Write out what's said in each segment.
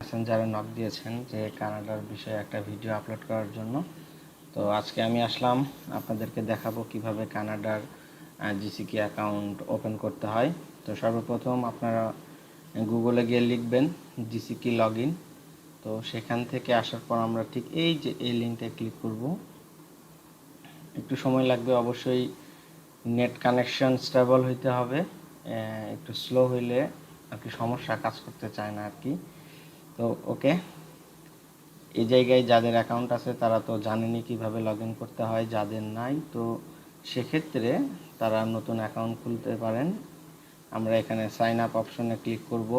মেসেঞ্জারে নক দিয়েছেন যে কানাডার বিষয়ে একটা ভিডিও আপলোড করার জন্য। তো আজকে আমি আসলাম আপনাদেরকে দেখাবো কিভাবে কানাডার জিসিকি অ্যাকাউন্ট ওপেন করতে হয়। তো সর্বপ্রথম আপনারা গুগলে গিয়ে লিখবেন জিসিকি লগ ইন। তো সেখান থেকে আসার পর আমরা ঠিক এই লিঙ্কটা ক্লিক করব। একটু সময় লাগবে, অবশ্যই নেট কানেকশন স্টেবল হইতে হবে। একটু স্লো হইলে আর কি সমস্যা, কাজ করতে চায় না আর কি। তো ওকে, এই জায়গায় যাদের অ্যাকাউন্ট আছে তারা তো জানেনই কিভাবে লগ ইন করতে হয়, যাদের নাই তো সেক্ষেত্রে তারা নতুন অ্যাকাউন্ট খুলতে পারেন। আমরা এখানে সাইন আপ অপশনে ক্লিক করব।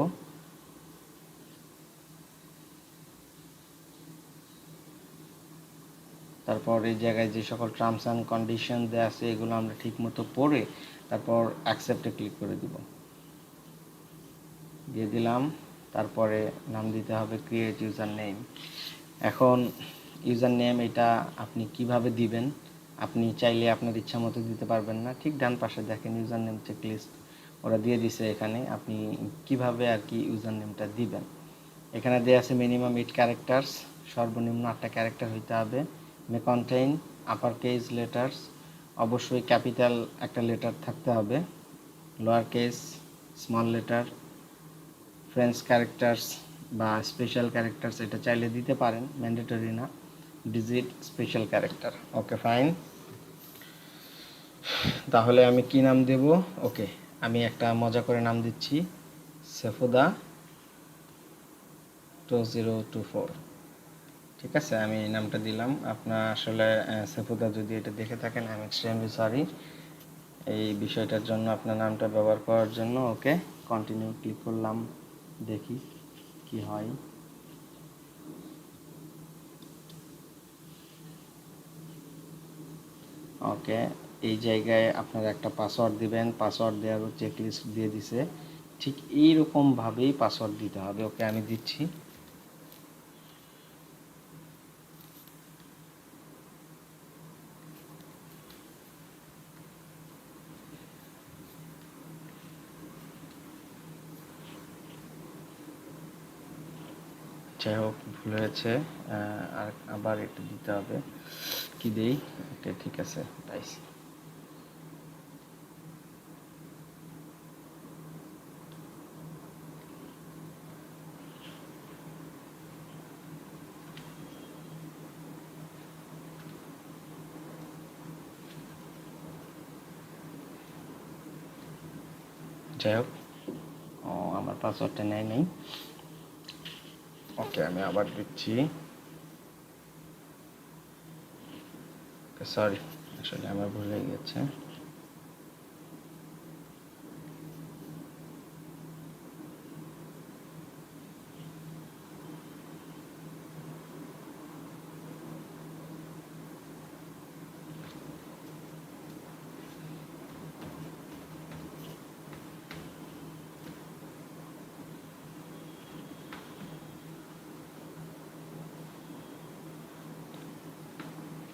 তারপর এই জায়গায় যে সকল টার্মস অ্যান্ড কন্ডিশন দেওয়া আছে এগুলো আমরা ঠিকমতো পড়ে তারপর অ্যাকসেপ্টে ক্লিক করে দিয়ে দিলাম। তারপরে নাম দিতে হবে ক্রিয়েট ইউজার নেম। এখন ইউজার নেম এটা আপনি কিভাবে দিবেন, আপনি চাইলে আপনার ইচ্ছা মতো দিতে পারবেন না। ঠিক ডান পাশে দেখেন ইউজার নেম চেকলিস্ট ওরা দিয়ে দিছে, এখানে আপনি কিভাবে আর কি ইউজার নেমটা দিবেন। এখানে দেওয়া আছে মিনিমাম 8 ক্যারেক্টার্স, সর্বনিম্ন 8টা ক্যারেক্টার হইতে হবে। মে কন্টেইন আপার কেস লেটার্স, অবশ্যই ক্যাপিটাল একটা লেটার থাকতে হবে। Lower case, small letter, French characters বা স্পেশাল ক্যারেক্টার্স এটা চাইলে দিতে পারেন, ম্যান্ডেটরি না। Digit, special character. Okay fine. তাহলে আমি কি নাম দেব? ওকে, আমি একটা মজা করে নাম দিচ্ছি সেফুদা 2024। ঠিক আছে, আমি এই নামটা দিলাম। আপনার আসলে সেফুদা যদি এটা দেখে থাকেন, আই এম এক্সট্রিমলি সরি এই বিষয়টার জন্য, আপনার নামটা ব্যবহার করার জন্য। ওকে, কন্টিনিউ ক্লিক করলাম, দেখি কি হয়। ওকে, এই জায়গায় আপনারা একটা পাসওয়ার্ড দিবেন। পাসওয়ার্ড দেওয়ারও চেকলিস্ট দিয়ে দিছে, ঠিক এইরকমভাবেই পাসওয়ার্ড দিতে হবে। ওকে, আমি দিচ্ছি। যাই হোক, ভুল হয়েছে, আর আবার এটা দিতে হবে। কি দেই? ওকে, ঠিক আছে, তাইস। যাই হোক, আমার পাসওয়ার্ডটা নেয় নেই। ওকে, আমি আবার দিচ্ছি। সরি, আসলে আমার ভুল হয়ে গেছে।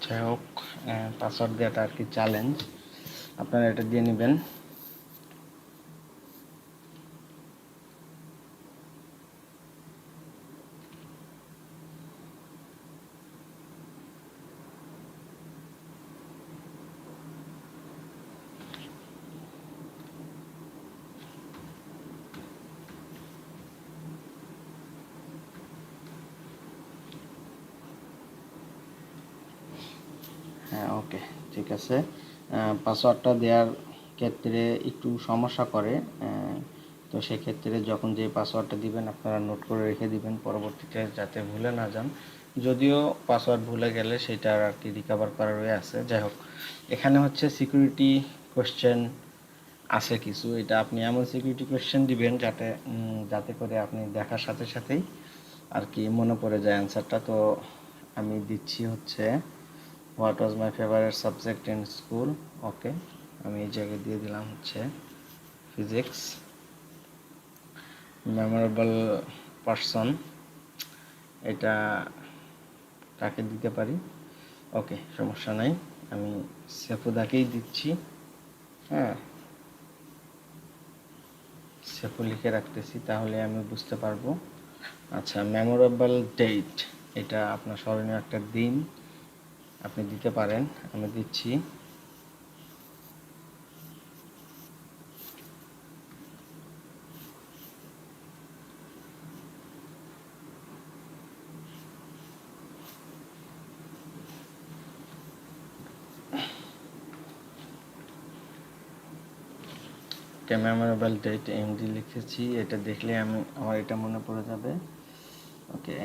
যাই হোক, পাসওয়ার্ড দেওয়াটা আর কি চ্যালেঞ্জ, আপনারা এটা দিয়ে নেবেন। হ্যাঁ, ওকে, ঠিক আছে। পাসওয়ার্ডটা দেওয়ার ক্ষেত্রে একটু সমস্যা করে, তো সেক্ষেত্রে যখন যে পাসওয়ার্ডটা দিবেন আপনারা নোট করে রেখে দিবেন পরবর্তীতে যাতে ভুলে না যান। যদিও পাসওয়ার্ড ভুলে গেলে সেটা আর কি রিকভার করার ওয়ে আছে। যাই হোক, এখানে হচ্ছে সিকিউরিটি কোশ্চেন আছে কিছু, এটা আপনি এমন সিকিউরিটি কোশ্চেন দিবেন যাতে করে আপনি দেখার সাথে সাথেই আর কি মনে পড়ে যায় অ্যান্সারটা। তো আমি দিচ্ছি হচ্ছে what was my favourite subject in school. Okay, আমি এই জায়গায় দিয়ে দিলাম হচ্ছে ফিজিক্স। মেমোরেবল পারসন, এটা তাকে দিতে পারি। ওকে, সমস্যা নাই, আমি সেফুদাকেই দিচ্ছি। হ্যাঁ, সেফু লিখে রাখতেছি, তাহলে আমি বুঝতে পারবো। আচ্ছা, মেমোরেবল ডেট, এটা আপনার স্মরণীয় একটা দিন আপনি দিতে পারেন। আমি দিচ্ছি। মেমোরেবল ডেট এমডি লিখেছি, এটা দেখলে আমার এটা মনে পড়ে যাবে। ওকে,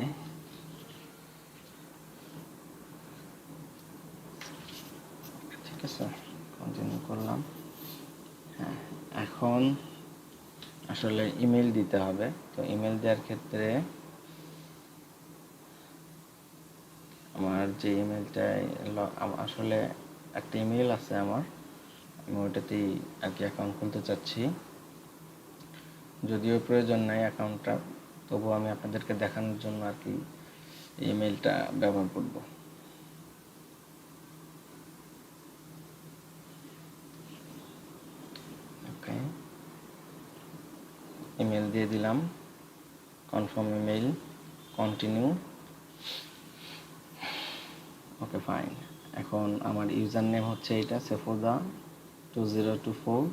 ঠিক আছে, কন্টিনিউ করলাম। হ্যাঁ, এখন আসলে ইমেল দিতে হবে। তো ইমেল দেওয়ার ক্ষেত্রে আমার যে ইমেলটায় আসলে একটা ইমেল আছে আমার, আমি ওইটাতেই আর কি অ্যাকাউন্ট খুলতে চাচ্ছি। যদিও প্রয়োজন নাই অ্যাকাউন্টটা, তবুও আমি আপনাদেরকে দেখানোর জন্য আর কি ইমেলটা ব্যবহার করব। ওকে, ইমেল দিয়ে দিলাম, কনফার্ম ইমেল, কন্টিনিউ। ওকে, ফাইন। এখন আমার ইউজার নেম হচ্ছে এইটা, সেফোদা 2024।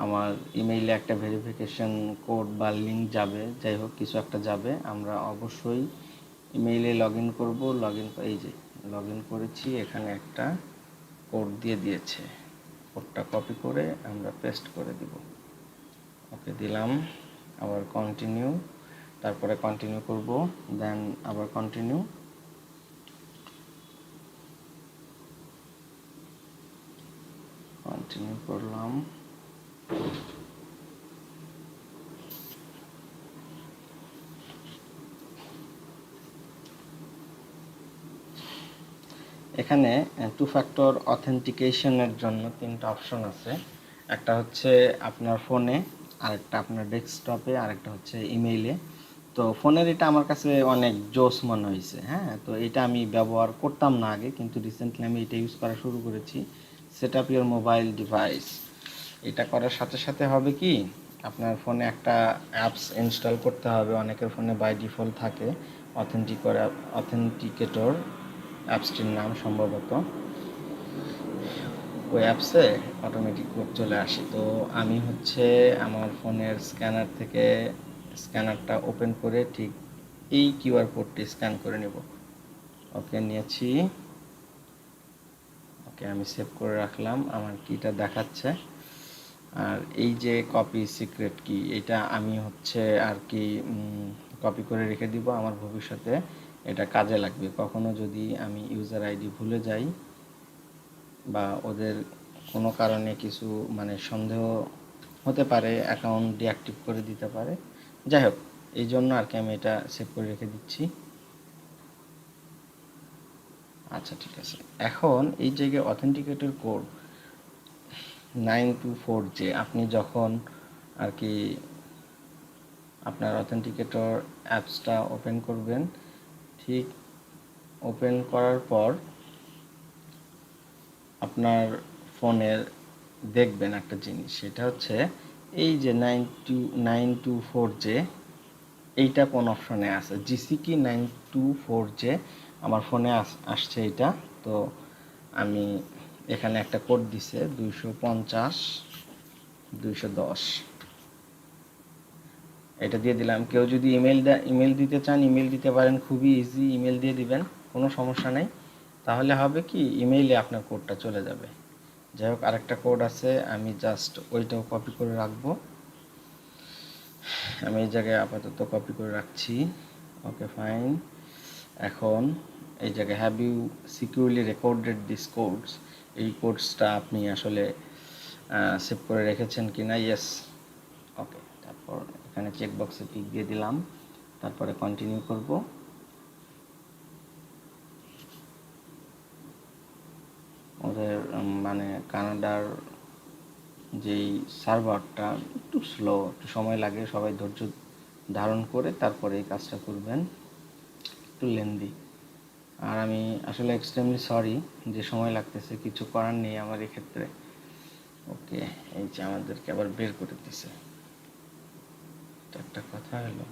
আমার ইমেইলে একটা ভেরিফিকেশন কোড বা লিঙ্ক যাবে, যাই হোক কিছু একটা যাবে। আমরা অবশ্যই ইমেইলে লগ ইন করবো। এই যে লগ ইন করেছি, এখানে একটা কোড দিয়েছে। কোডটা কপি করে আমরা পেস্ট করে দিব। ওকে, দিলাম। আবার কন্টিনিউ, তারপরে কন্টিনিউ করব, দেন আবার কন্টিনিউ। কন্টিনিউ করলাম। এখানে টু ফ্যাক্টর অথেন্টিকেশনের জন্য 3টা অপশন আছে। একটা হচ্ছে আপনার ফোনে, আরেকটা আপনার ডেস্কটপে, আরেকটা হচ্ছে ইমেইলে। তো ফোনের এটা আমার কাছে অনেক জোস মনে হয়েছে। হ্যাঁ, তো এটা আমি ব্যবহার করতাম না আগে, কিন্তু রিসেন্টলি আমি এটা ইউজ করা শুরু করেছি। Set up your mobile device, এটা করার সাথে সাথে হবে কি, আপনার ফোনে একটা অ্যাপস ইনস্টল করতে হবে। অনেকের ফোনে বাই ডিফল্ট থাকে অথেন্টিকেটর, অ্যাপসটির নাম সম্ভবত। ওই অ্যাপসে অটোমেটিক কোড চলে আসে। তো আমি হচ্ছে আমার ফোনের স্ক্যানার থেকে স্ক্যানারটা ওপেন করে ঠিক এই কিউআর কোডটি স্ক্যান করে নেব। ওকে, নিয়েছি। ওকে, আমি সেভ করে রাখলাম, আমার কিটা দেখাচ্ছে। আর এই যে কপি সিক্রেট কি, এটা আমি হচ্ছে আর কি কপি করে রেখে দিব। আমার ভবিষ্যতে এটা কাজে লাগবে। কখনো যদি আমি ইউজার আইডি ভুলে যাই বা ওদের কোনো কারণে কিছু মানে সন্দেহ হতে পারে, অ্যাকাউন্ট ডিঅ্যাক্টিভ করে দিতে পারে। যাই হোক, এই জন্য আর কি আমি এটা সেভ করে রেখে দিচ্ছি। আচ্ছা, ঠিক আছে। এখন এই জায়গায় অথেন্টিকেটর কোড 924J, আপনি যখন আর কি আপনার অথেন্টিকেটর অ্যাপসটা ওপেন করবেন, ঠিক ওপেন করার পর আপনার ফোনের দেখবেন একটা জিনিস, সেটা হচ্ছে এই যে 924J, এইটা কোন অপশনে আছে। জিসিকি 924J আমার ফোনে আসছে এটা। তো আমি এখানে একটা কোড দিছে 250-210, এটা দিয়ে দিলাম। কেউ যদি ইমেল দিতে চান ইমেল দিতে পারেন, খুবই ইজি, ইমেল দিয়ে দিবেন, কোনো সমস্যা নেই। তাহলে হবে কি, ইমেইলে আপনার কোডটা চলে যাবে। যাই হোক, আরেকটা কোড আছে, আমি জাস্ট ওইটাও কপি করে রাখবো। আমি এই জায়গায় আপাতত কপি করে রাখছি। Okay, fine. এখন এই জায়গায় have you securely recorded this codes, এই কোডসটা আপনি আসলে সেভ করে রেখেছেন কিনা। ইয়েস। ওকে, তারপর এখানে চেকবক্সে টিক দিয়ে দিলাম, তারপরে কন্টিনিউ করব। ওদের মানে কানাডার যেই সার্ভারটা একটু স্লো, একটু সময় লাগে, সবাই ধৈর্য ধারণ করে তারপরে এই কাজটা করবেন, একটু লেন্দি। আর আমি আসলে এক্সট্রিমলি সরি যে সময় লাগতেছে, কিছু করার নেই আমার এক্ষেত্রে। ওকে, এই যে আমাদেরকে আবার বের করে দিছে, এটা একটা কথা হলো।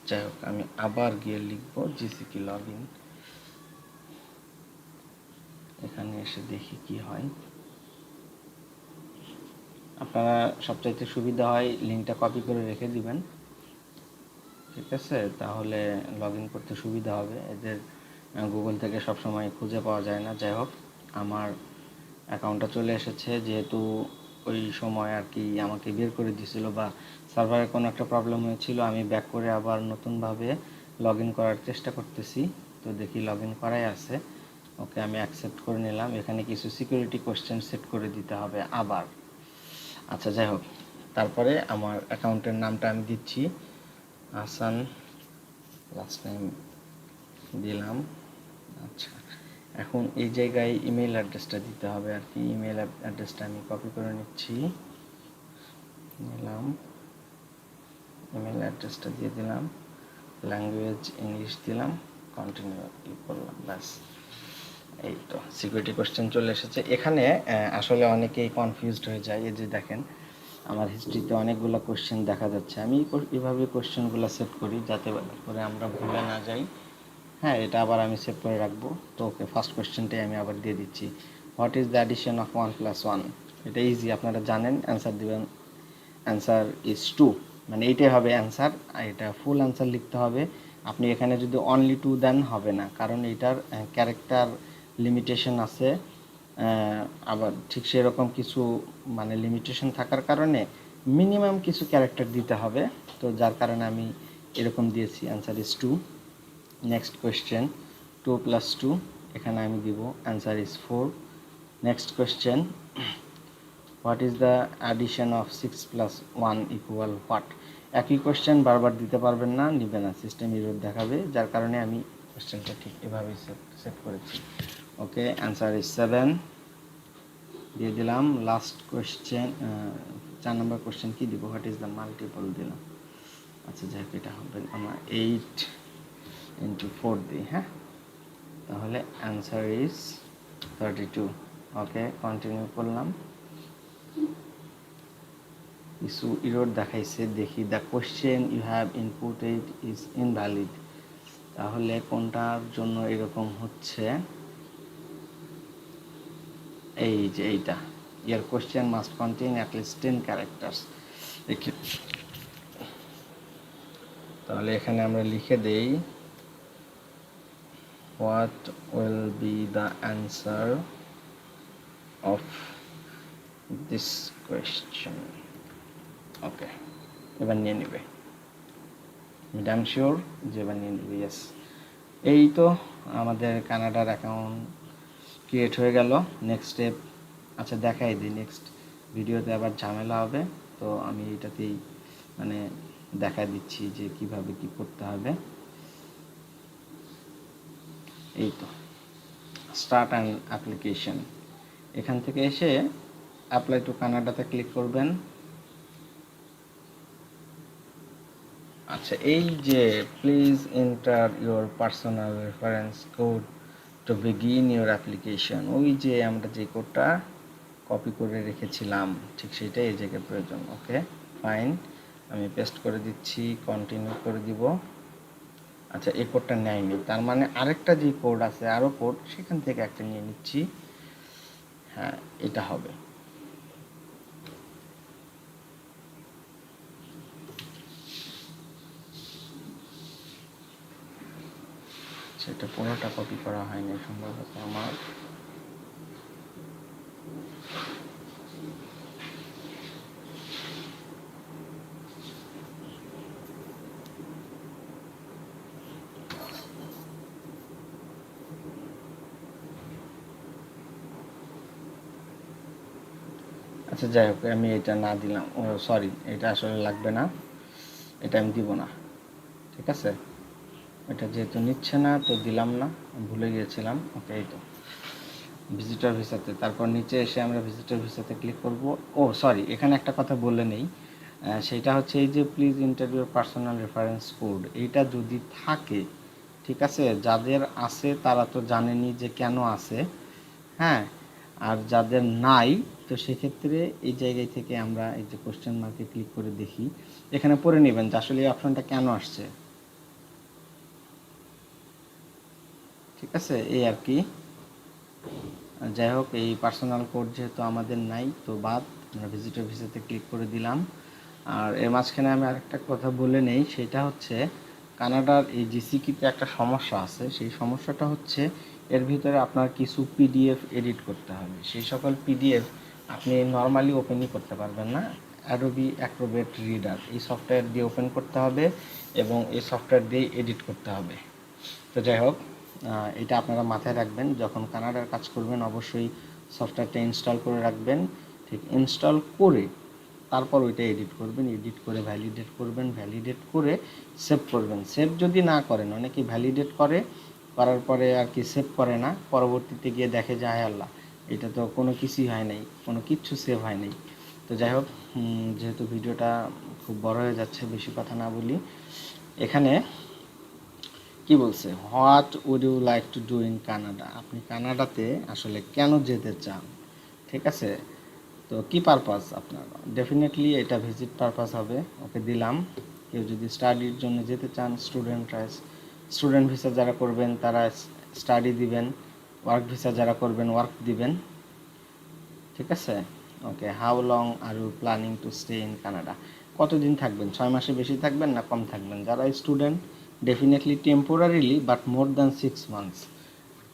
যাই হোক, আমি আবার গিয়ে লিখব জিসিকি লগ ইন। এখানে এসে দেখি কি হয়। আপনারা সবচাইতে সুবিধা হয় লিঙ্কটা কপি করে রেখে দিবেন, ঠিক আছে? তাহলে লগ ইন করতে সুবিধা হবে। এদের গুগল থেকে সবসময় খুঁজে পাওয়া যায় না। যাই হোক, আমার অ্যাকাউন্টটা চলে এসেছে। যেহেতু ওই সময় আর কি আমাকে বের করে দিয়েছিল বা সার্ভারে কোনো একটা প্রবলেম হয়েছিল, আমি ব্যাক করে আবার নতুনভাবে লগ ইন করার চেষ্টা করতেছি। তো দেখি লগ ইন করাই আছে। ওকে, আমি অ্যাকসেপ্ট করে নিলাম। এখানে কিছু সিকিউরিটি কোয়েশ্চেন সেট করে দিতে হবে আবার। আচ্ছা, যাই হোক, তারপরে আমার অ্যাকাউন্টের নামটা আমি দিচ্ছি হাসান, লাস্ট নেম দিলাম। আচ্ছা, এখন এই জায়গায় ইমেল অ্যাড্রেসটা দিতে হবে আর কি। ইমেল অ্যাড্রেসটা আমি কপি করে নিচ্ছি, নিলাম, ইমেল অ্যাড্রেসটা দিয়ে দিলাম, ল্যাঙ্গুয়েজ ইংলিশ দিলাম, কন্টিনিউ ক্লিক করলাম, ব্যাস। এই তো সিকিউরিটি কোশ্চেন চলে এসেছে। এখানে আসলে অনেকেই কনফিউজড হয়ে যায়। এই যে দেখেন, আমার হিস্ট্রিতে অনেকগুলো কোশ্চেন দেখা যাচ্ছে। আমি এইভাবে কোশ্চেনগুলো সেট করি যাতে করে আমরা ভুলে না যাই। হ্যাঁ, এটা আবার আমি সেভ করে রাখবো। তো ওকে, ফার্স্ট কোশ্চেনটাই আমি আবার দিয়ে দিচ্ছি, what is the addition of 1+1? এটা ইজি, আপনারা জানেন। অ্যান্সার দিবেন, অ্যান্সার ইজ 2, মানে এইটাই হবে অ্যান্সার। আর এটা ফুল অ্যান্সার লিখতে হবে। আপনি এখানে যদি অনলি 2 দেন হবে না, কারণ এটার ক্যারেক্টার লিমিটেশন আছে। আবার ঠিক সেরকম কিছু মানে লিমিটেশন থাকার কারণে মিনিমাম কিছু ক্যারেক্টার দিতে হবে। তো যার কারণে আমি এরকম দিয়েছি, অ্যান্সার ইজ 2। নেক্সট কোয়েশ্চেন, 2+2, এখানে আমি দিব answer is 4। Next question, what is the addition of 6+1 equal what? একই কোয়েশ্চেন বারবার দিতে পারবেন না, নিবে না, সিস্টেম এরর দেখাবে। যার কারণে আমি কোয়েশ্চেনটা ঠিক এভাবেই সেট করেছি। ওকে, অ্যান্সার ইজ 7 দিয়ে দিলাম। লাস্ট কোয়েশ্চেন, 4 নম্বর কোয়েশ্চেন কী দিব, হোয়াট ইজ দ্য মাল্টিপল দিলাম। আচ্ছা, যাই হোক, এটা হবে আমরা 8 × 4 দিই। হ্যাঁ, তাহলে অ্যান্সার ইজ 32। ওকে, কন্টিনিউ করলাম। কিছু ইরর দেখাইছে, দেখি, the question you have inputted is invalid. তাহলে কোনটার জন্য এরকম হচ্ছে? এই যে এইটা, your question must contain at least 10 characters. তাহলে এখানে আমরা লিখে দেই, what will be the answer of this question. Okay, এবার নিয়ে নেবে, আমি শিওর যে এবার নিয়ে নেবে। ইয়েস, এই তো আমাদের কানাডার অ্যাকাউন্ট ক্রিয়েট হয়ে গেল। নেক্সট স্টেপ, আচ্ছা দেখাই দিই, নেক্সট ভিডিওতে আবার ঝামেলা হবে। তো আমি এটাতেই মানে দেখা দিচ্ছি যে কিভাবে কি করতে হবে। এই তো স্টার্ট অ্যান্ড অ্যাপ্লিকেশন, এখান থেকে এসে অ্যাপ্লাই টু কানাডাতে ক্লিক করবেন। আচ্ছা, এই যে please enter your personal reference code to begin your application, ওই যে আমরা যে কোডটা কপি করে রেখেছিলাম ঠিক সেটাই এই জায়গায় প্রয়োজন। ওকে, ফাইন, আমি পেস্ট করে দিচ্ছি, কন্টিনিউ করে দিব। আচ্ছা, এই কোডটা নেয়নি, তার মানে আরেকটা যে কোড আছে, আরও কোড, সেখান থেকে একটা নিয়ে নিচ্ছি। হ্যাঁ, এটা হবে। সেটা পুরোটা কপি করা হয়নি সম্ভবত আমার। আচ্ছা, যাই হোক, আমি এটা না দিলাম, ও সরি, এটা আসলে লাগবে না, এটা আমি দিব না, ঠিক আছে? এটা যেহেতু নিচ্ছে না তো দিলাম না, ভুলে গিয়েছিলাম। ওকে, এই তো ভিজিটর ভিসাতে, তারপর নিচে এসে আমরা ভিজিটর ভিসাতে ক্লিক করব। ও সরি, এখানে একটা কথা বলে নেই, সেটা হচ্ছে এই যে please enter your personal reference code, এইটা যদি থাকে, ঠিক আছে, যাদের আছে তারা তো জানেনি যে কেন আছে। হ্যাঁ, আর যাদের নাই, তো সেক্ষেত্রে এই জায়গায় থেকে আমরা এই যে কোশ্চেন মার্কে ক্লিক করে দেখি, এখানে পড়ে নেবেন যে আসলে এই অপশনটা কেন আসছে। ঠিক আছে, এই আর কি। যাই হোক, এই পার্সোনাল কোড যেহেতু আমাদের নাই তো বাদ, আমরা ভিজিটর ভিসাতে ক্লিক করে দিলাম। আর এর মাঝখানে আমি আরেকটা কথা বলে নেই, সেটা হচ্ছে কানাডার এই জিসিকিতে একটা সমস্যা আছে। সেই সমস্যাটা হচ্ছে এর ভিতরে আপনার কিছু পিডিএফ এডিট করতে হবে। সেই সকল পিডিএফ আপনি নর্মালি ওপেনই করতে পারবেন না। অ্যাডোবি অ্যাক্রোবেট রিডার এই সফটওয়্যার দিয়ে ওপেন করতে হবে এবং এই সফটওয়্যার দিয়ে এডিট করতে হবে। তো যাই হোক, এটা আপনারা মাথায় রাখবেন, যখন কানাডার কাজ করবেন অবশ্যই সফটওয়্যারটা ইনস্টল করে রাখবেন। ঠিক ইনস্টল করে তারপর ওইটা এডিট করবেন, এডিট করে ভ্যালিডেট করবেন, ভ্যালিডেট করে সেভ করবেন। সেভ যদি না করেন, অনেকে ভ্যালিডেট করে, করার পরে আর কি সেভ করে না, পরবর্তীতে গিয়ে দেখে যে হায় আল্লাহ, এটা তো কোনো কিছুই হয় নাই, কোনো কিচ্ছু সেভ হয় নাই। তো যাই হোক, যেহেতু ভিডিওটা খুব বড় হয়ে যাচ্ছে, বেশি কথা না বলি। এখানে কি বলছে, what would you like to do in Canada, আপনি কানাডাতে আসলে কেন যেতে চান, ঠিক আছে। তো কি পারপাস আপনার, ডেফিনেটলি এটা ভিজিট পারপাস হবে, ওকে দিলাম। কেউ যদি স্টাডির জন্য যেতে চান, স্টুডেন্ট ভিসা যারা করবেন তারা স্টাডি দিবেন, ওয়ার্ক ভিসা যারা করবেন ওয়ার্ক দিবেন, ঠিক আছে। Okay, how long are you planning to stay in Canada, কতদিন থাকবেন, 6 মাসে বেশি থাকবেন না কম থাকবেন। যারা student definitely temporarily but more than 6 months,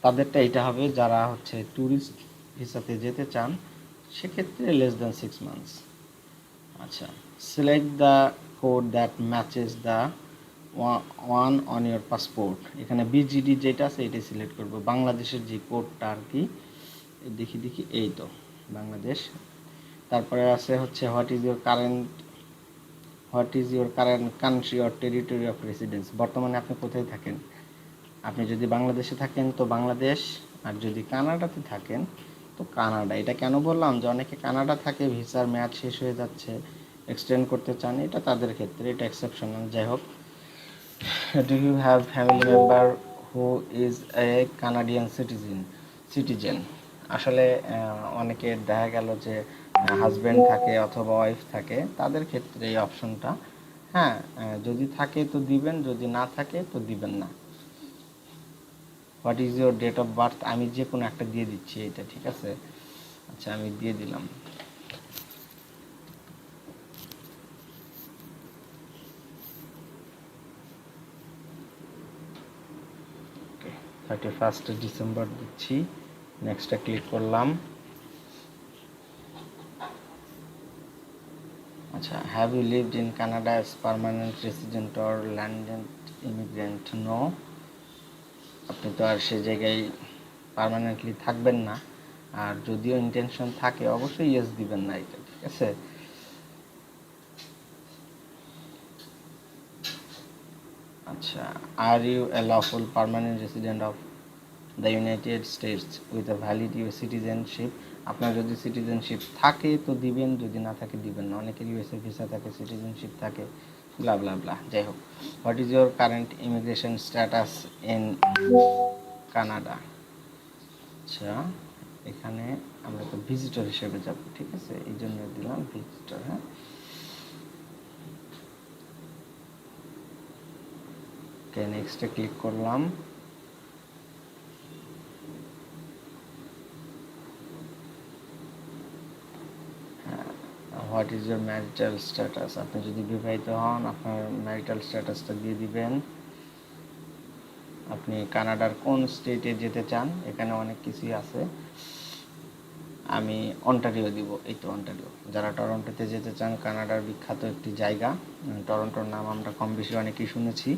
তাদেরটা এটা হবে। যারা হচ্ছে ট্যুরিস্ট ভিসাতে যেতে চান সেক্ষেত্রে লেস দ্যান 6 মান্থস। আচ্ছা, select the code that matches the one on your passport, এখানে বিজিডি যেটা আছে এটাই সিলেক্ট করবো, বাংলাদেশের যে কোডটা আর কি। দেখি এই তো বাংলাদেশ। তারপরে আছে হচ্ছে what is your current country or territory of residence, বর্তমানে আপনি কোথায় থাকেন। আপনি যদি বাংলাদেশে থাকেন তো বাংলাদেশ, আর যদি কানাডাতে থাকেন তো কানাডা। এটা কেন বললাম, যে অনেকে কানাডা থাকে, ভিসার মেয়াদ শেষ হয়ে যাচ্ছে, এক্সটেন্ড করতে চান, এটা তাদের ক্ষেত্রে, এটা এক্সেপশনাল। যাই হোক, do you have family member who is a Canadian citizen, আসলে অনেকের দেখা গেল যে হাজব্যান্ড থাকে অথবা ওয়াইফ থাকে, তাদের ক্ষেত্রে এই অপশনটা, হ্যাঁ, যদি থাকে তো দিবেন, যদি না থাকে তো দিবেন না। What is your date of birth, আমি যে কোনো একটা দিয়ে দিচ্ছি এটা, ঠিক আছে। আচ্ছা, আমি দিয়ে দিলাম। ওকে, 31 ডিসেম্বর দিচ্ছি, নেক্সটে ক্লিক করলাম। আচ্ছা, have you lived in Canada as permanent resident or landed immigrant, no. আপনি তো আর সে জায়গায় পার্মানেন্টলি থাকবেন না, আর যদিও ইন্টেনশন থাকে অবশ্যই ইয়েস দিবেন না, এটা ঠিক আছে। আচ্ছা, are you a lawful permanent resident of the United States with a valid U citizenship, আপনার যদি সিটিজেনশিপ থাকে তো দিবেন, যদি না থাকে দিবেন না। অনেকের ইউএসএ ভিসা থাকে, সিটিজেনশিপ থাকে, ব্লা ব্লা ব্লা। যাই হোক, what is your current immigration status in Canada. আচ্ছা, এখানে আমরা তো ভিজিটর হিসেবে যাব, ঠিক আছে, এই জন্য দিলাম ভিজিটর। হ্যাঁ, ওকে, নেক্সটে ক্লিক করলাম। What is your marital status, আপনি যদি বিবাহিত হন আপনার ম্যারিটাল স্ট্যাটাসটা দিয়ে দিবেন। আপনি কানাডার কোন স্টেটে যেতে চান, এখানে অনেক কিছুই আছে, আমি অন্টারিও দিব, এই তো অন্টারিও। যারা টরন্টোতে যেতে চান, কানাডার বিখ্যাত একটি জায়গা, টরন্টোর নাম আমরা কম বেশি অনেকেই শুনেছি,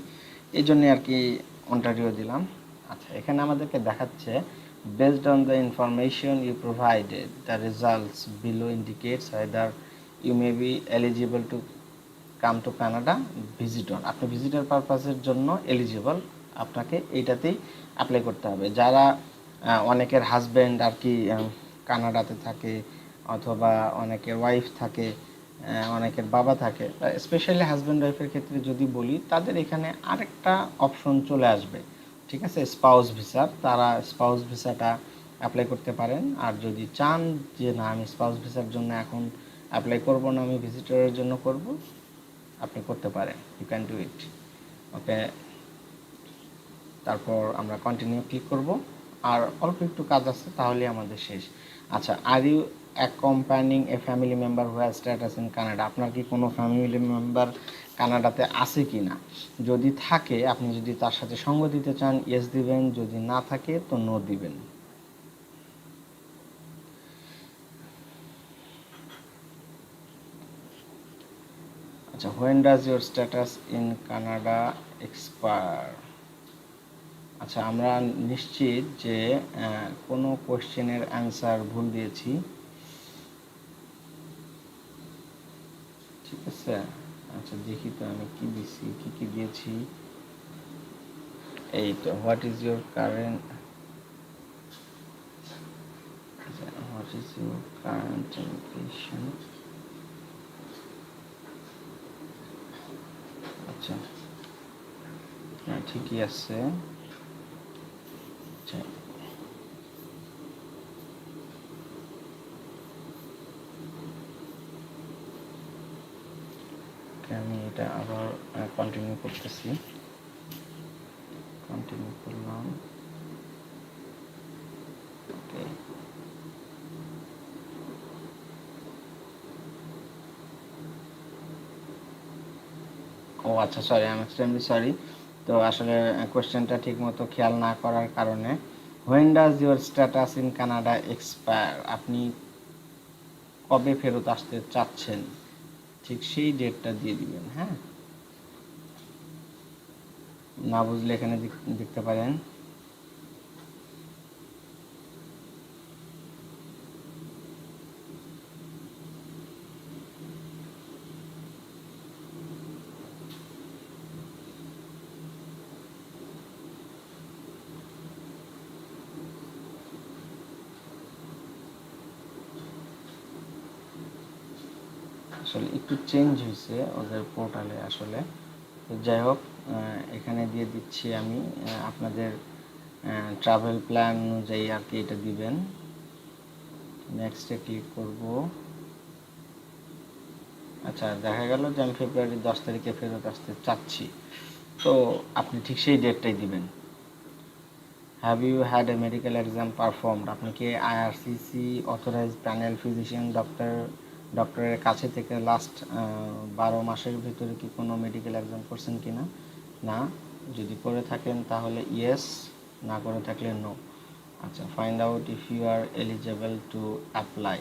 এই জন্যে আর কি অন্টারিও দিলাম। আচ্ছা, এখানে আমাদেরকে দেখাচ্ছে based on the information you provided the results below indicates whether you may be eligible to come to Canada visitor, আপনি ভিজিটর পারপাসের জন্য এলিজিবল, আপনাকে এইটাতেই অ্যাপ্লাই করতে হবে। যারা অনেকের হাজব্যান্ড আর কি কানাডাতে থাকে, অথবা অনেকের ওয়াইফ থাকে, অনেকের বাবা থাকে, স্পেশালি হাজব্যান্ড ওয়াইফের ক্ষেত্রে যদি বলি, তাদের এখানে আরেকটা অপশন চলে আসবে, ঠিক আছে, স্পাউস ভিসার, তারা স্পাউস ভিসাটা অ্যাপ্লাই করতে পারেন। আর যদি চান যে না, আমি স্পাউস ভিসার জন্য এখন অ্যাপ্লাই করব না, আমি ভিজিটরের জন্য করব, আপনি করতে পারেন, ইউ ক্যান ডু ইট। ওকে, তারপর আমরা কন্টিনিউ ক্লিক করব। আর অল্প একটু কাজ আছে, তাহলে আমাদের শেষ। আচ্ছা, are you accompanying a family member who has status in Canada? আপনার কি কোনো ফ্যামিলি মেম্বার কানাডাতে আছে কি না? যদি থাকে, আপনি যদি তার সাথে সঙ্গ দিতে চান, ইয়েস দিবেন। যদি না থাকে তো নো দিবেন। আচ্ছা, when does your status in Canada expire? আচ্ছা, আমরা নিশ্চিত যে কোনো কোশ্চেনের অ্যান্সার ভুল দিয়েছি, ঠিক আছে। আচ্ছা, দেখি তো আমি কি দিছি, কি দিয়েছি। এই তো, what is your current impression? আচ্ছা, হ্যাঁ, ঠিকই আছে। আচ্ছা, আমি এটা আবার কন্টিনিউ করতেছি। কন্টিনিউ করলাম। ওকে, ও আচ্ছা, sorry, I am extremely sorry. তো আসলে কোশ্চেনটা ঠিক মতো খেয়াল না করার কারণে, when does your status in Canada expire? আপনি কবে ফেরত আসতে চাচ্ছেন, ঠিক সেই ডেটটা দিয়ে দিবেন। হ্যাঁ, না বুঝলে এখানে দেখতে পারেন। আসলে একটু চেঞ্জ হয়েছে ওদের পোর্টালে আসলে। তো যাই হোক, এখানে দিয়ে দিচ্ছি আমি। আপনাদের ট্রাভেল প্ল্যান অনুযায়ী আর কি এটা দিবেন। নেক্সটে ক্লিক করব। আচ্ছা, দেখা গেল যে আমি ফেব্রুয়ারির 10 তারিখে ফেরত আসতে চাচ্ছি। তো আপনি ঠিক সেই ডেটটাই দিবেন। Have you had a medical exam performed? আপনি কি আইআরসিসি অথরাইজড প্যানেল ফিজিশিয়ান ডক্টরের কাছে থেকে লাস্ট 12 মাসের ভিতরে কি কোনো মেডিকেল এক্সাম করছেন কি না? না। যদি করে থাকেন তাহলে ইয়েস, না করে থাকলে নো। আচ্ছা, find out if you are eligible to apply.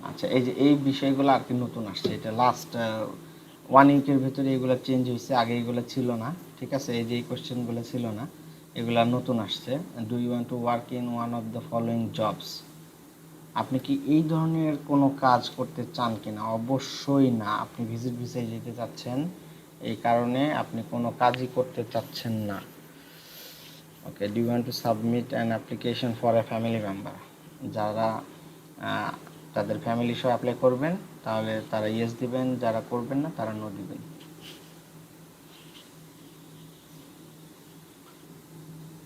আচ্ছা, এই যে এই বিষয়গুলো আর কি নতুন আসছে, এটা লাস্ট 1 উইকের ভিতরে এগুলো চেঞ্জ হয়েছে, আগে এগুলো ছিল না, ঠিক আছে। এই যে এই কোশ্চেনগুলো ছিল না, এগুলা নতুন আসছে। Do you want to work in one of the following jobs? আপনি কি এই ধরনের কোনো কাজ করতে চান কিনা? অবশ্যই না। আপনি ভিজিট ভিসায় যেতে চাচ্ছেন, এই কারণে আপনি কোনো কাজই করতে চাচ্ছেন না। Okay, do you want to submit an application for a family member? যারা তাদের ফ্যামিলি সহ অ্যাপ্লাই করবেন তাহলে তারা ইয়েস দিবেন, যারা করবেন না তারা নো দিবেন।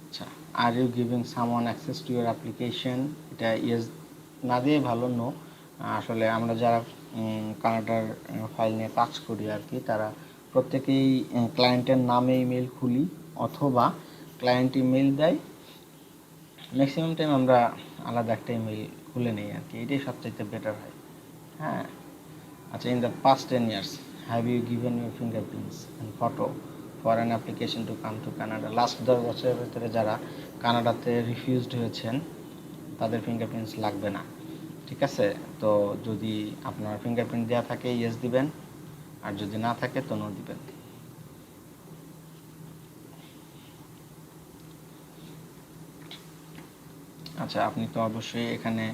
আচ্ছা, are you giving someone access to your application? এটা ইয়েস না দিয়ে ভালো, নো। আসলে আমরা যারা কানাডার ফাইল নিয়ে কাজ করি আর কি, তারা প্রত্যেকেই ক্লায়েন্টের নামে ইমেল খুলি, অথবা ক্লায়েন্ট ইমেল দেয়, ম্যাক্সিমাম টাইম আমরা আলাদা একটা ইমেল খুলে নেই আর কি, এটাই সবচাইতে বেটার হয়। হ্যাঁ। আচ্ছা, in the past 10 years have you given your fingerprints and photo for an application to come to Canada? Last 10 বছরের ভিতরে যারা কানাডাতে রিফিউজড হয়েছেন তাদের ফিঙ্গারপ্রিন্টস লাগবে না, ঠিক আছে। তো যদি আপনার ফিঙ্গারপ্রিন্ট দেওয়া থাকে ইয়েস দিবেন, আর যদি না থাকে তো নো দিবেন। আচ্ছা, আপনি তো অবশ্যই এখানে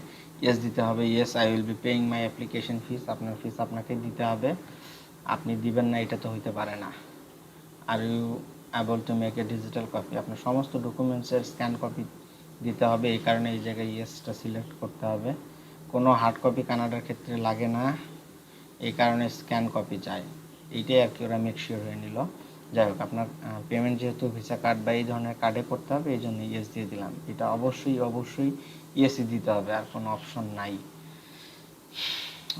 ইয়েস দিতে হবে। Yes, I will be paying my application fees. আপনার ফিস আপনাকে দিতে হবে, আপনি দিবেন না এটা তো হইতে পারে না। Are you able to make a digital copy? আপনার সমস্ত ডকুমেন্টসের স্ক্যান কপি দিতে হবে, এই কারণে এই জায়গায় ইয়েসটা সিলেক্ট করতে হবে। কোনো হার্ড কপি কানাডার ক্ষেত্রে লাগে না, এই কারণে স্ক্যান কপি চাই। এইটাই আর কি ওরা মেক শিওর হয়ে নিল। যাই হোক, আপনার পেমেন্ট যেহেতু ভিসা কার্ড বা এই ধরনের কার্ডে করতে হবে, এই জন্য ইয়েস দিয়ে দিলাম। এটা অবশ্যই ইয়েসই দিতে হবে, আর কোনো অপশন নাই।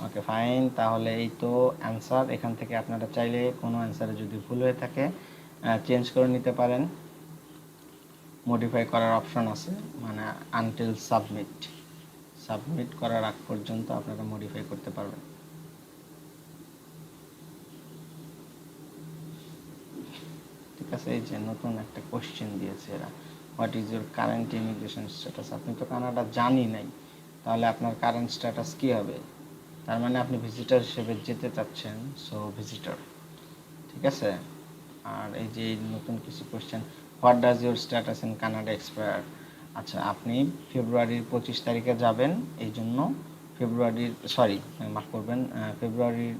ওকে ফাইন, তাহলে এই তো অ্যান্সার। এখান থেকে আপনারা চাইলে কোনো অ্যান্সারে যদি ভুল হয়ে থাকে চেঞ্জ করে নিতে পারেন, মডিফাই করার অপশন আছে, মানে আনটিল সাবমিট করার আগ পর্যন্ত আপনারা মডিফাই করতে পারবেন। ঠিক আছে, এই যে নতুন একটা কোশ্চেন দিয়েছে এরা, what is your current immigration status. আপনি তো কানাডা জানি নাই, তাহলে আপনার কারেন্ট স্ট্যাটাস কী হবে? তার মানে আপনি ভিজিটর হিসেবে যেতে চাচ্ছেন, সো ভিজিটর। ঠিক আছে, আর এই যে নতুন কিছু question, what does your status in Canada expire. আচ্ছা, আপনি ফেব্রুয়ারির 25 তারিখে যাবেন, এই জন্য মাফ করবেন, ফেব্রুয়ারির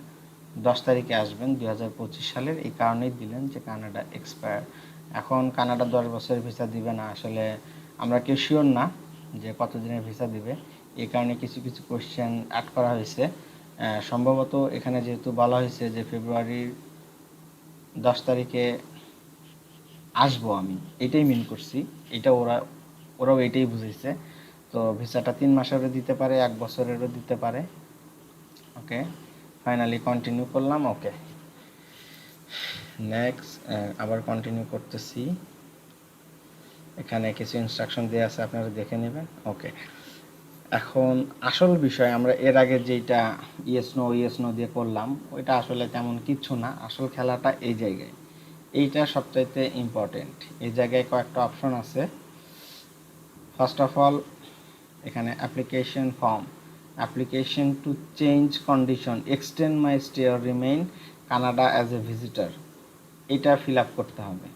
10 তারিখে আসবেন 2025 সালের, এই কারণেই দিলেন যে কানাডা এক্সপায়ার। এখন কানাডা 10 বছরের ভিসা দিবে না, আসলে আমরা কেউ শিওর না যে কতদিনের ভিসা দিবে, এই কারণে কিছু কিছু কোশ্চেন অ্যাড করা হয়েছে। সম্ভবত এখানে যেহেতু বলা হয়েছে যে ফেব্রুয়ারির 10 তারিখে আসবো, আমি এটাই মিন করছি, এটা ওরাও এটাই বুঝেছে। তো ভিসাটা 3 মাসেরও দিতে পারে, 1 বছরেরও দিতে পারে। ওকে, ফাইনালি কন্টিনিউ করলাম। ওকে, নেক্সট আবার কন্টিনিউ করতেছি। এখানে কিছু ইনস্ট্রাকশন দেওয়া আছে, আপনারা দেখে নেবেন। ওকে, এখন আসল বিষয়, আমরা এর আগে যেটা ইয়েস নো দিয়ে করলাম, ওইটা আসলে তেমন কিচ্ছু না। আসল খেলাটা এই জায়গায়, এইটা সবচাইতে ইম্পর্টেন্ট। এই জায়গায় কয়েকটা অপশন আছে। ফার্স্ট অফ অল, এখানে application form, application to change condition, extend my stay or remain Canada as a visitor, এটা ফিল আপ করতে হবে।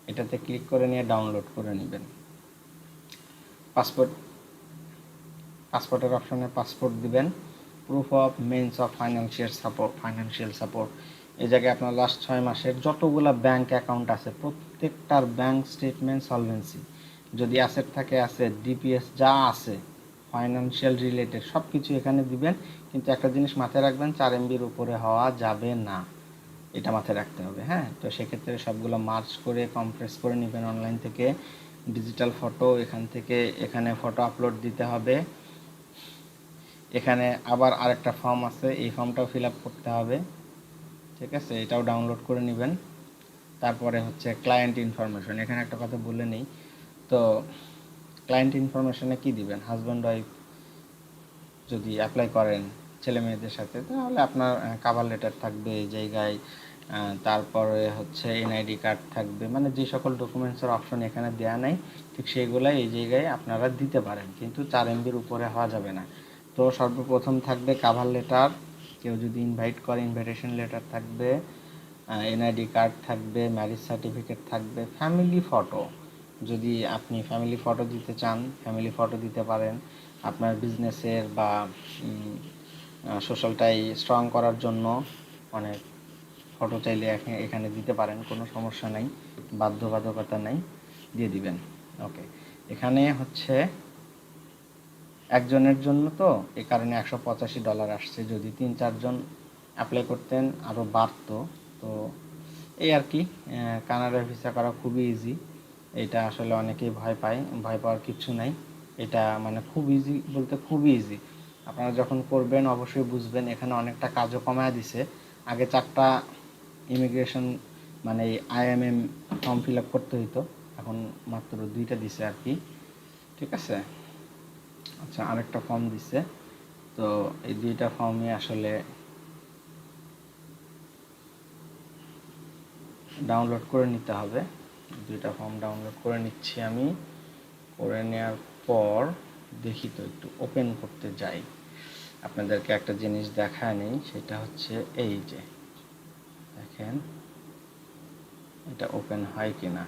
এটাতে ক্লিক করে নিয়ে ডাউনলোড করে নেবেন। পাসপোর্টের অপশনে পাসপোর্ট দিবেন। Proof of means of financial support, এই জায়গায় আপনার লাস্ট 6 মাসের যতগুলো ব্যাংক অ্যাকাউন্ট আছে প্রত্যেকটার ব্যাংক স্টেটমেন্ট, সলভেন্সি, যদি অ্যাসেট থাকে অ্যাসেট, ডিপিএস যা আছে ফাইন্যান্সিয়াল রিলেটেড সব কিছু এখানে দিবেন। কিন্তু একটা জিনিস মাথায় রাখবেন, 4 MBর উপরে হওয়া যাবে না, এটা মাথায় রাখতে হবে। হ্যাঁ, তো সেক্ষেত্রে সবগুলো মার্চ করে কম্প্রেস করে নেবেন অনলাইন থেকে, ডিজিটাল ফটো, এখান থেকে এখানে ফটো আপলোড দিতে হবে। এখানে আবার আরেকটা ফর্ম আছে, এই ফর্মটাও ফিল আপ করতে হবে। ঠিক আছে, এটাও ডাউনলোড করে নেবেন। তারপরে হচ্ছে ক্লায়েন্ট ইনফরমেশন, এখানে একটা কথা বলে নেই। তো ক্লায়েন্ট ইনফরমেশনে কি দিবেন? হাজব্যান্ড ওয়াইফ যদি অ্যাপ্লাই করেন ছেলে মেয়েদের সাথে, তাহলে আপনার কাভার লেটার থাকবে এই জায়গায়, তারপরে হচ্ছে এনআইডি কার্ড থাকবে, মানে যে সকল ডকুমেন্টসের অপশন এখানে দেওয়া নাই ঠিক সেইগুলাই এই জায়গায় আপনারা দিতে পারেন, কিন্তু 4 MBর উপরে হওয়া যাবে না। তো সর্বপ্রথম থাকবে কাভার লেটার, কেউ যদি ইনভাইট করে ইনভাইটেশন লেটার থাকবে, এনআইডি কার্ড থাকবে, ম্যারেজ সার্টিফিকেট থাকবে, ফ্যামিলি ফটো, যদি আপনি ফ্যামিলি ফটো দিতে চান ফ্যামিলি ফটো দিতে পারেন। আপনার বিজনেসের বা সোশ্যালটাই স্ট্রং করার জন্য অনেক ফটো চাইলে এখানে দিতে পারেন, কোনো সমস্যা নাই, বাধ্যবাধকতা নাই, দিয়ে দিবেন। ওকে, এখানে হচ্ছে একজনের জন্য, তো এই কারণে $185 আসছে, যদি 3-4 জন অ্যাপ্লাই করতেন আরও বাড়তো। তো এই আর কি, কানাডা ভিসা করা খুবই ইজি। এটা আসলে অনেকেই ভয় পায়, ভয় পাওয়ার কিছু নাই। এটা মানে খুব ইজি বলতে খুবই ইজি। আপনারা যখন করবেন অবশ্যই বুঝবেন, এখানে অনেকটা কাজও কমায় দিছে। আগে 4টা ইমিগ্রেশন মানে IMM ফর্ম ফিল আপ করতে হইতো, এখন মাত্র 2টা দিছে আর কি। ঠিক আছে, আচ্ছা আরেকটা ফর্ম দিছে, তো এই 2টা ফর্মই আসলে ডাউনলোড করে নিতে হবে। 2টা ফর্ম ডাউনলোড করে নিচ্ছি আমি। করে নেওয়ার পর দেখি, তো একটু ওপেন করতে যাই, আপনাদেরকে একটা জিনিস দেখায় নেই, সেটা হচ্ছে এই যে দেখেন এটা ওপেন হয় কিনা।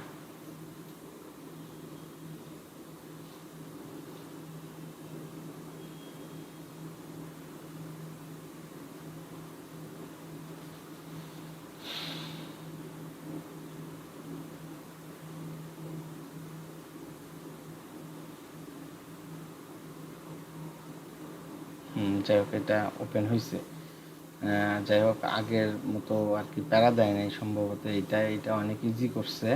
যাই হোক, এটা ওপেন হয়েছে। যাই হোক, আগের মতো আর কি প্যারা দেয় নাই সম্ভবত, এটা অনেক ইজি করছে।